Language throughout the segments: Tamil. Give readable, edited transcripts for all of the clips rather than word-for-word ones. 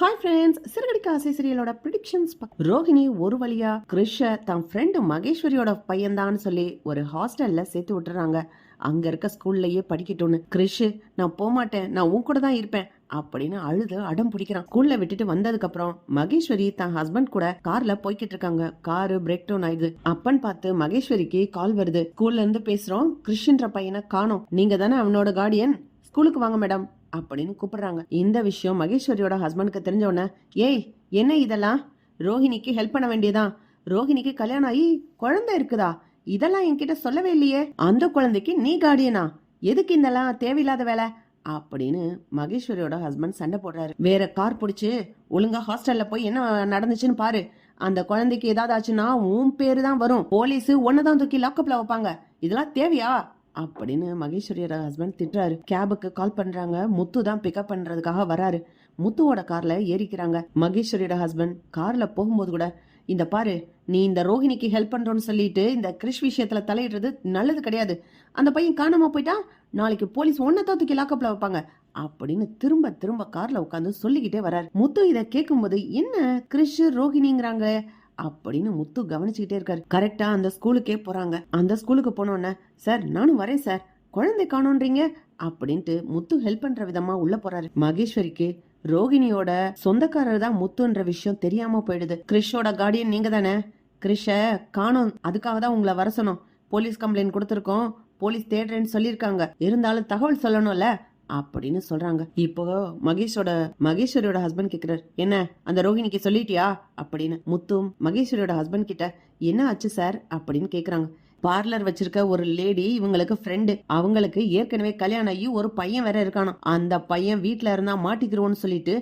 ஹாய் ஃப்ரெண்ட்ஸ், சிறுகடிக்க ஆசை சீரியலோட ப்ரிடிக்ஷன்ஸ். ரோஹிணி ஒரு வழியா கிருஷ தன் ஃப்ரெண்டு மகேஸ்வரியோட பையன்தான் சொல்லி ஒரு ஹாஸ்டல்ல சேர்த்து விட்டுறாங்க. அங்க இருக்க ஸ்கூல்லயே படிக்கட்டும்னு. கிருஷ், நான் போமாட்டேன், நான் உன் கூட தான் இருப்பேன் அப்படின்னு அழுது அடம் பிடிக்கிறான். ஸ்கூல்ல விட்டுட்டு வந்ததுக்கு அப்புறம் மகேஸ்வரி தன் ஹஸ்பண்ட் கூட கார்ல போய்கிட்டு இருக்காங்க. காரு பிரேக் டவுன் ஆயிடுது. அப்பன்னு பார்த்து மகேஸ்வரிக்கு கால் வருது. ஸ்கூல்ல இருந்து பேசுறோம், கிருஷ்ன்ற பையனை காணோம், நீங்க தானே அவனோட கார்டியன், ஸ்கூலுக்கு வாங்க மேடம் அப்படின்னு கூப்பிடுறாங்க. இந்த விஷயம் மகேஸ்வரியோட ஹஸ்பண்டுக்கு தெரிஞ்ச உடனே, ஏய் என்ன இதெல்லாம், ரோஹிணிக்கு ஹெல்ப் பண்ண வேண்டியதான், ரோஹிணிக்கு கல்யாணம் ஆகி குழந்தை இருக்குதா, இதெல்லாம் என்கிட்ட சொல்லவே இல்லையே, அந்த குழந்தைக்கு நீ கார்டியனா, எதுக்கு இதெல்லாம் தேவையில்லாத வேலை அப்படின்னு மகேஸ்வரியோட ஹஸ்பண்ட் சண்டை போடுறாரு. வேற கார் பிடிச்சு ஒழுங்கா ஹாஸ்டல்ல போய் என்ன நடந்துச்சுன்னு பாரு, அந்த குழந்தைக்கு ஏதாவது ஆச்சுன்னா உன் பேரு தான் வரும், போலீஸ் ஒன்னதான் தூக்கி லாக்அப்ல வைப்பாங்க, இதெல்லாம் தேவையா அப்படின்னு மகேஸ்வரியோட ஹஸ்பண்ட் திட்டுறாரு. கேபுக்கு கால் பண்றாங்க. முத்து தான் பிக்கப் பண்றதுக்காக வராரு. முத்துவோட கார்ல ஏறிக்கிறாங்க. மகேஸ்வரியோட ஹஸ்பண்ட் கார்ல போகும்போது கூட, இந்த பாரு, நீ இந்த ரோஹிணிக்கு ஹெல்ப் பண்றோன்னு சொல்லிட்டு இந்த கிறிஷ் விஷயத்துல தலையிடுறது நல்லது கிடையாது, அந்த பையன் காணாம போயிட்டா நாளைக்கு போலீஸ் ஒன்னதான் தூக்கி லாக்அப்ல வைப்பாங்க அப்படின்னு திரும்ப திரும்ப கார்ல உட்காந்து சொல்லிக்கிட்டே வராரு. முத்து இதை கேட்கும்போது, என்ன கிறிஷ் ரோஹிணிங்கிறாங்க அப்படின்னு முத்து கவனிச்சுக்கிட்டே இருக்காரு. கரெக்டா அந்த ஸ்கூலுக்கே போறாங்க. அந்த ஸ்கூலுக்கு போனோன்னு, சார் நானும் வரேன் சார், குழந்தை காணோன்றீங்க அப்படின்ட்டு முத்து ஹெல்ப் பண்ற விதமா உள்ள போறாரு. மகேஸ்வரிக்கு ரோஹிணியோட சொந்தக்காரர் தான் முத்துன்ற விஷயம் தெரியாம போயிடுது. கிறிஷோட கார்டியன் நீங்க தானே, கிறிஷ காணோம், அதுக்காக தான் உங்களை வர சொன்னோம், போலீஸ் கம்ப்ளைண்ட் கொடுத்துருக்கோம், போலீஸ் தேடுறேன்னு சொல்லியிருக்காங்க, இருந்தாலும் தகவல் சொல்லணும்ல அப்படின்னு சொல்றாங்க. இப்போ மகேஸ்வரியோட ஹஸ்பண்ட் கேக்குறாரு, என்ன அந்த ரோஹிணிக்கு சொல்லிட்டியா அப்படின்னு. முத்தும் மகேஸ்வரியோட ஹஸ்பண்ட் கிட்ட, என்ன ஆச்சு சார் அப்படின்னு கேக்குறாங்க. பார்லர் வச்சிருக்க ஒரு லேடி இவங்களுக்கு ஃப்ரெண்டு, அவங்களுக்கு ஏற்கனவே கல்யாணம் ஆகி ஒரு பையன் வேற இருக்கானோ, அந்த பையன் வீட்டுல இருந்தா மாட்டிக்கிறோன்னு சொல்லிட்டு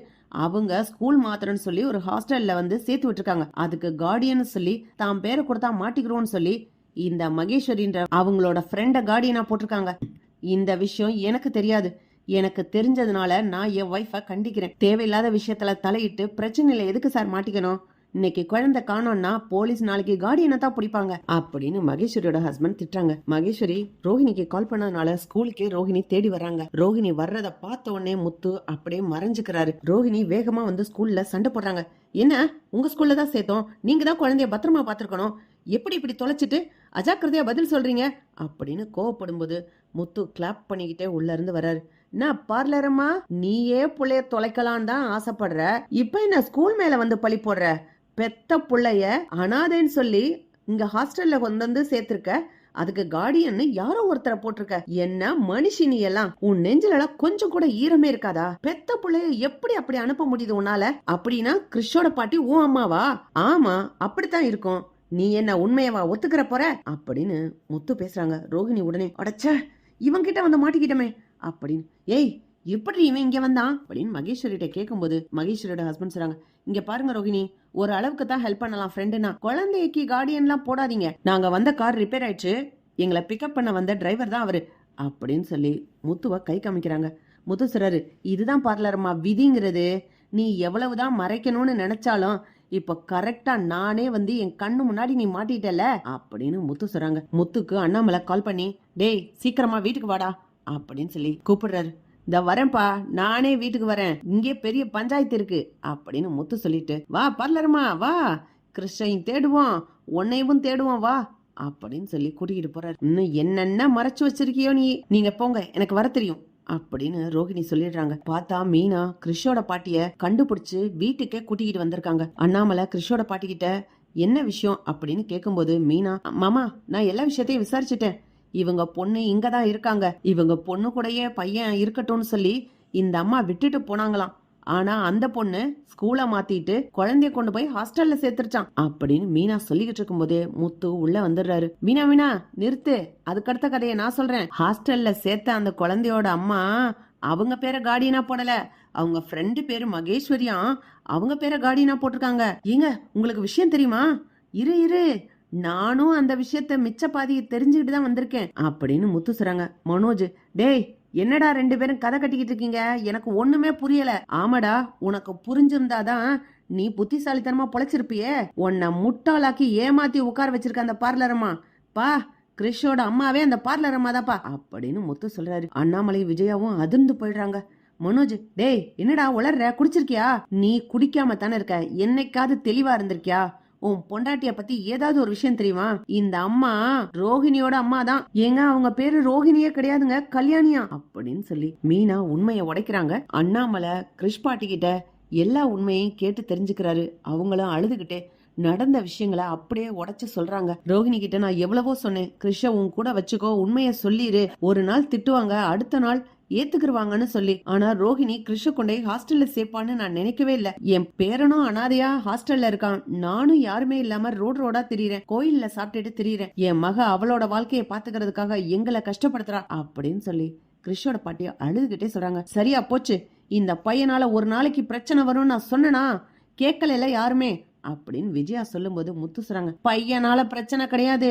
அவங்க ஸ்கூல் மாத்திரன்னு சொல்லி ஒரு ஹாஸ்டல்ல வந்து சேர்த்து விட்டுருக்காங்க. அதுக்கு கார்டியன் சொல்லி தான் பேரை கொடுத்தா மாட்டிக்கிறோன்னு சொல்லி இந்த மகேஸ்வரின்ற அவங்களோட ஃப்ரெண்ட கார்டியனா போட்டிருக்காங்க. இந்த விஷயம் எனக்கு தெரியாது, எனக்கு தெரிஞ்சதுனால நான் என் ஒய்ஃபை கண்டிக்கிறேன், தேவையில்லாத விஷயத்துல தலையிட்டு பிரச்சனையில எதுக்கு சார் மாட்டிக்கணும், இன்னைக்கு குழந்தை காணோம்னா போலீஸ் நாளைக்கு கார்டியனை தான் பிடிப்பாங்க அப்படின்னு மகேஸ்வரியோட ஹஸ்பண்ட் திட்டுறாங்க. மகேஸ்வரி ரோஹிணிக்கு கால் பண்ணதுனால ஸ்கூலுக்கே ரோஹிணி தேடி வர்றாங்க. ரோஹிணி வர்றத பார்த்த உடனே முத்து அப்படியே மறைஞ்சுக்கிறாரு. ரோஹிணி வேகமா வந்து ஸ்கூல்ல சண்டை போடுறாங்க. என்ன உங்க ஸ்கூல்ல தான் சேர்த்தோம், நீங்க தான் குழந்தைய பத்திரமா பாத்துருக்கணும், எப்படி இப்படி தொலைச்சிட்டு அஜாக்கிரதையா பதில் சொல்றீங்க அப்படின்னு கோவப்படும்போது முத்து கிளாப் பண்ணிக்கிட்டே உள்ள இருந்து வர்றாரு. நான் பார்லரம்மா, நீயே புள்ளைய தொலைக்கலாம் தான் ஆசைப்படுற, இப்ப என்ன ஸ்கூல் மேல வந்து பழி போடுற, பெத்த புள்ளைய அனாதைன்னு சொல்லி இங்க ஹாஸ்டல்ல கொண்டு வந்து சேர்த்திருக்க, அதுக்கு கார்டியன் யாரோ ஒருத்தரை போட்டிருக்க, என்ன மனுஷினி எல்லாம், உன் நெஞ்சில கொஞ்சம் கூட ஈரமே இருக்காதா, பெத்த புள்ளைய எப்படி அப்படி அனுப்ப முடியுது உன்னால, அப்படின்னா கிறிஷோட பாட்டி உன் அம்மாவா, ஆமா அப்படித்தான் இருக்கும், நீ என்ன உண்மையவா ஒத்துக்கிற போற அப்படின்னு முத்து பேசுறாங்க. ரோஹிணி உடனே, அடச்ச இவங்கிட்ட வந்து மாட்டிக்கிட்டமே அப்படின்னு, ஏய் எப்படி இவன் இங்க வந்தான் அப்படின்னு மகேஸ்வரிட்ட கேட்கும்போது மகேஸ்வரியோட ஹஸ்பண்ட் சொல்றாங்க, இங்க பாருங்க ரோஹிணி, ஒரு அளவுக்கு தான் ஹெல்ப் பண்ணலாம் ஃப்ரெண்டுனா, குழந்தைக்கு கார்டியன்லாம் போடாதீங்க, நாங்க வந்த கார் ரிப்பேர் ஆயிடுச்சு, எங்களை பிக்கப் பண்ண வந்த டிரைவர் தான் அவரு அப்படின்னு சொல்லி முத்துவ கை காமிக்கிறாங்க. முத்து சொல்றாரு, இதுதான் பார்லரம்மா விதிங்கிறது, நீ எவ்வளவுதான் மறைக்கணும்னு நினைச்சாலும் இப்ப கரெக்டா நானே வந்து என் கண்ணு முன்னாடி நீ மாட்டிட்டல அப்படின்னு முத்து சொல்றாங்க. முத்துக்கு அண்ணாமலை கால் பண்ணி, டேய் சீக்கிரமா வீட்டுக்கு வாடா அப்படின்னு சொல்லி கூப்பிடுறாரு. இந்த வரேன்பா, நானே வீட்டுக்கு வரேன், இங்கே பெரிய பஞ்சாயத்து இருக்கு அப்படின்னு முத்து சொல்லிட்டு, வா பார்லரமா வா, கிருஷ்ணன் தேடுவோம், உன்னையும் தேடுவோம் வா அப்படின்னு சொல்லி கூட்டிக்கிட்டு போறாரு. இன்னும் என்னென்ன மறைச்சு வச்சிருக்கியோ நீங்க போங்க, எனக்கு வர தெரியும் அப்படின்னு ரோஹிணி சொல்லிடுறாங்க. பார்த்தா மீனா கிறிஷோட பாட்டிய கண்டுபிடிச்சு வீட்டுக்கே கூட்டிக்கிட்டு வந்திருக்காங்க. அண்ணாமலை கிறிஷோட பாட்டி கிட்ட என்ன விஷயம் அப்படின்னு கேட்கும்போது மீனா, மாமா நான் எல்லா விஷயத்தையும் விசாரிச்சுட்டேன், இவங்க பொண்ணு இங்கதான் இருக்காங்க, இவங்க பொண்ணு கூடயே பையன் இருக்கட்டும்னு சொல்லி இந்த அம்மா விட்டுட்டு போனாங்களாம், ஆனா அந்த பொண்ணு ஸ்கூலை மாத்திட்டு குழந்தைய கொண்டு போய் ஹாஸ்டல்ல சேர்த்துருச்சான் அப்படின்னு மீனா சொல்லிக்கிட்டு இருக்கும் போதே முத்து உள்ள வந்துடுறாரு. மீனா நிறுத்து, அதுக்கடுத்த கதையை நான் சொல்றேன், ஹாஸ்டல்ல சேர்த்த அந்த குழந்தையோட அம்மா அவங்க பேரை கார்டியனா போடல, அவங்க ஃப்ரெண்டு பேரு மகேஸ்வரியா, அவங்க பேரை கார்டியனா போட்டிருக்காங்க. ஏங்க உங்களுக்கு விஷயம் தெரியுமா, இரு நானும் அந்த விஷயத்த மிச்ச பாதியை தெரிஞ்சுக்கிட்டு தான் வந்திருக்கேன் அப்படின்னு முத்து சொல்றாங்க. மனோஜ், டேய் என்னடா ரெண்டு பேரும் கதை கட்டிக்கிட்டு இருக்கீங்க, எனக்கு ஒண்ணுமே புரியல. ஆமாடா, உனக்கு புரிஞ்சிருந்தாதான் நீ புத்திசாலித்தனமா பொழைச்சிருப்பியே, உன்னை முட்டாளாக்கி ஏமாத்தி உட்கார வச்சிருக்க அந்த பார்லரம்மா, பா கிறிஷோட அம்மாவே அந்த பார்லரம்மா தான்ப்பா அப்படின்னு முத்து சொல்றாரு. அண்ணாமலை விஜயாவும் அதிர்ந்து போயிடுறாங்க. மனோஜ், டேய் என்னடா உளர்ற, குடிச்சிருக்கியா? நீ குடிக்காம தானே இருக்க, என்னைக்காவது தெளிவா இருந்திருக்கியா? உன் பொண்டாட்டிய பத்தி ஏதாவது ஒரு விஷயம் தெரியுமா? இந்த அம்மா ரோஹிணியோட அம்மா தான். ஏங்க அவங்க பேரு ரோஹிணியே கிடையாதுங்க, கல்யாணியா அப்படின்னு சொல்லி மீனா உண்மையை உடைக்கிறாங்க. அண்ணாமலை கிருஷ் பாட்டி கிட்ட எல்லா உண்மையையும் கேட்டு தெரிஞ்சுக்கிறாரு. அவங்களும் அழுதுகிட்டே நடந்த விஷயங்களை அப்படியே உடைச்சு சொல்றாங்க. ரோஹிணி கிட்ட நான் எவ்வளவோ சொன்னேன், கிருஷ்ண உன் கூட வச்சுக்கோ, உண்மைய சொல்லிரு, ஒரு நாள் திட்டுவாங்க, அடுத்த நாள் ஏத்துக்குருவாங்கன்னு சொல்லி. ஆனா ரோஹிணி கிருஷ்ண கொண்டே ஹாஸ்டல்ல சேர்ப்பான்னு நான் நினைக்கவே இல்ல. என் பேரனும் அனாதையா ஹாஸ்டல்ல இருக்கான், நானும் யாருமே இல்லாம ரோடா திரியறேன், கோயில்ல சாப்பிட்டுட்டு திரியறேன், என் மக அவளோட வாழ்க்கையை பாத்துக்கிறதுக்காக எங்களை கஷ்டப்படுத்துறா அப்படின்னு சொல்லி கிருஷ்ணோட பாட்டிய அழுதுகிட்டே சொல்றாங்க. சரியா போச்சு, இந்த பையனால ஒரு நாளைக்கு பிரச்சனை வரும்னு நான் சொன்னனா, கேட்கல யாருமே அப்படின்னு விஜயா சொல்லும் போது முத்து சொல்றாங்க, பையனால பிரச்சனை கிடையாது,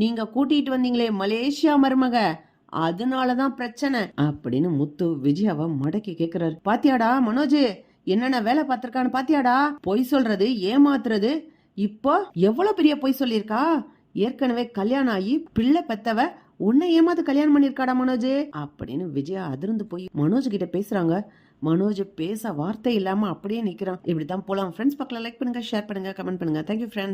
நீங்க கூட்டிட்டு வந்தீங்களே மலேசியா மருமக, அதனாலதான் பிரச்சனை அப்படின்னு முத்து விஜயாவை மடக்கி கேக்குறாரு. பாத்தியாடா மனோஜ், என்னென்ன வேலை பார்த்திருக்கான்னு பாத்தியாடா? பொய் சொல்றது, ஏமாத்துறது, இப்போ எவ்வளவு பெரிய பொய் சொல்லிருக்கா. ஏற்கனவே கல்யாணம் ஆகி பிள்ளை பெத்தவ உன்னை ஏமாத்து கல்யாணம் பண்ணிருக்காடா மனோஜ் அப்படின்னு விஜயா அதிர்ந்து போய் மனோஜ் கிட்ட பேசுறாங்க. மனோஜ் பேச வார்த்தை இல்லாம அப்படியே நிக்கிறான். இப்படிதான் போலாம் ஃப்ரெண்ட்ஸ். பக்கத்துல லைக் பண்ணுங்க, ஷேர் பண்ணுங்க, கமெண்ட் பண்ணுங்க. Thank you friends.